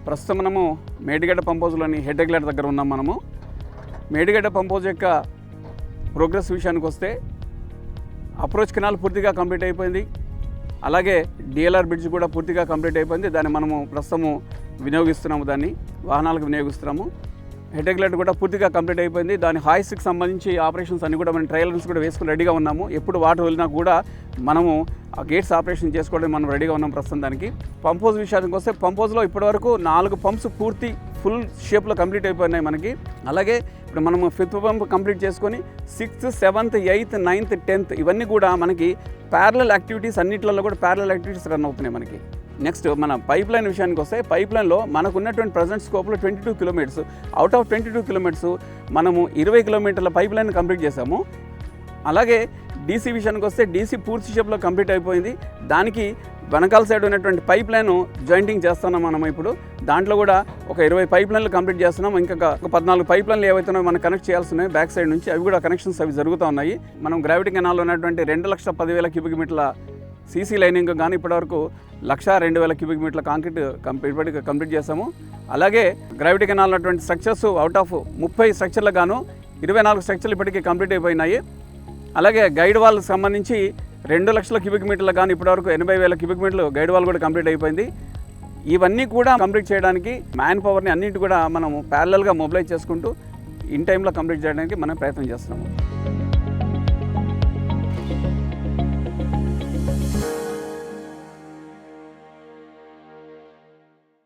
ప్రస్తుతం మనము Medigadda pump హౌస్లోని head regulator దగ్గర ఉన్నాం. మనము మేడిగడ్డ పంప్ హౌస్ యొక్క ప్రోగ్రెస్ విషయానికి వస్తే అప్రోచ్ కెనాల్ పూర్తిగా కంప్లీట్ అయిపోయింది. అలాగే డిఎల్ఆర్ బ్రిడ్జ్ కూడా పూర్తిగా కంప్లీట్ అయిపోయింది. దాన్ని మనము ప్రస్తుతము వినియోగిస్తున్నాము, దాన్ని వాహనాలకు వినియోగిస్తున్నాము. హెడ్ రెగ్యులేటర్ కూడా పూర్తిగా కంప్లీట్ అయిపోయింది. దాని హాయిస్ట్కి సంబంధించి ఆపరేషన్స్ అన్ని కూడా మనం ట్రయల్ రన్స్ కూడా వేసుకుని రెడీగా ఉన్నాము. ఎప్పుడు వాటర్ వెళ్ళినా కూడా మనము ఆ గేట్స్ ఆపరేషన్ చేసుకోవడం మనం రెడీగా ఉన్నాం. ప్రస్తుతం దానికి పంప్ హౌస్ విషయానికి వస్తే పంప్ హౌస్లో ఇప్పటివరకు 4 పంప్స్ పూర్తి ఫుల్ షేప్లో కంప్లీట్ అయిపోయినాయి మనకి. అలాగే ఇప్పుడు మనము 5th పంప్ కంప్లీట్ చేసుకొని 6th, 7th, 8th, 9th, 10th ఇవన్నీ కూడా మనకి ప్యారలల్ యాక్టివిటీస్ అన్నిట్లలో కూడా ప్యారలల్ యాక్టివిటీస్ రన్ అవుతున్నాయి మనకి. నెక్స్ట్ మన పైప్ లైన్ విషయానికి వస్తే పైప్ లైన్లో మనకు ఉన్నటువంటి ప్రజెంట్ స్కోప్లో 22 కిలోమీటర్స్. అవుట్ ఆఫ్ 22 కిలోమీటర్స్ మనము 20 కిలోమీటర్ల పైప్ లైన్ కంప్లీట్ చేసాము. అలాగే డీసీ విషయానికి వస్తే డీసీ పూర్తి షేప్లో కంప్లీట్ అయిపోయింది. దానికి వెనకాల సైడ్ ఉన్నటువంటి పైప్ లైన్ జాయింటింగ్ చేస్తున్నాం మనం ఇప్పుడు. దాంట్లో కూడా ఒక 20 పైప్ లైన్లు కంప్లీట్ చేస్తున్నాం. ఇంకా 14 పైప్ లైన్లు ఏవైతున్నాయో మనం కనెక్ట్ చేయాల్సి ఉన్నాయి బ్యాక్ సైడ్ నుంచి. అవి కూడా కనెక్షన్స్ అవి జరుగుతూ ఉన్నాయి. మనం గ్రావిటీ కెనాల్లో ఉన్నటువంటి 2,10,000 క్యూబిక్ మీటర్ల సీసీ లైనింగ్ కానీ ఇప్పటివరకు 102,000 క్యూబిక్ మీటర్ల కాంక్రీట్ కంప్లీట్ చేసాము. అలాగే గ్రావిటీ కెనాల్ ఉన్నటువంటి స్ట్రక్చర్స్ అవుట్ ఆఫ్ 30 స్ట్రక్చర్లు గాను 24 స్ట్రక్చర్లు ఇప్పటికీ కంప్లీట్ అయిపోయినాయి. అలాగే గైడ్ వాల్కి సంబంధించి 2,00,000 క్యూబిక్ మీటర్లు కానీ ఇప్పటివరకు 80,000 క్యూబిక్ మీటర్లు గైడ్ వాల్ కూడా కంప్లీట్ అయిపోయింది. ఇవన్నీ కూడా కంప్లీట్ చేయడానికి మ్యాన్ పవర్ని అన్నింటి కూడా మనము ప్యారలల్గా మొబిలైజ్ చేసుకుంటూ ఇన్ టైంలో కంప్లీట్ చేయడానికి మనం ప్రయత్నం చేస్తున్నాము.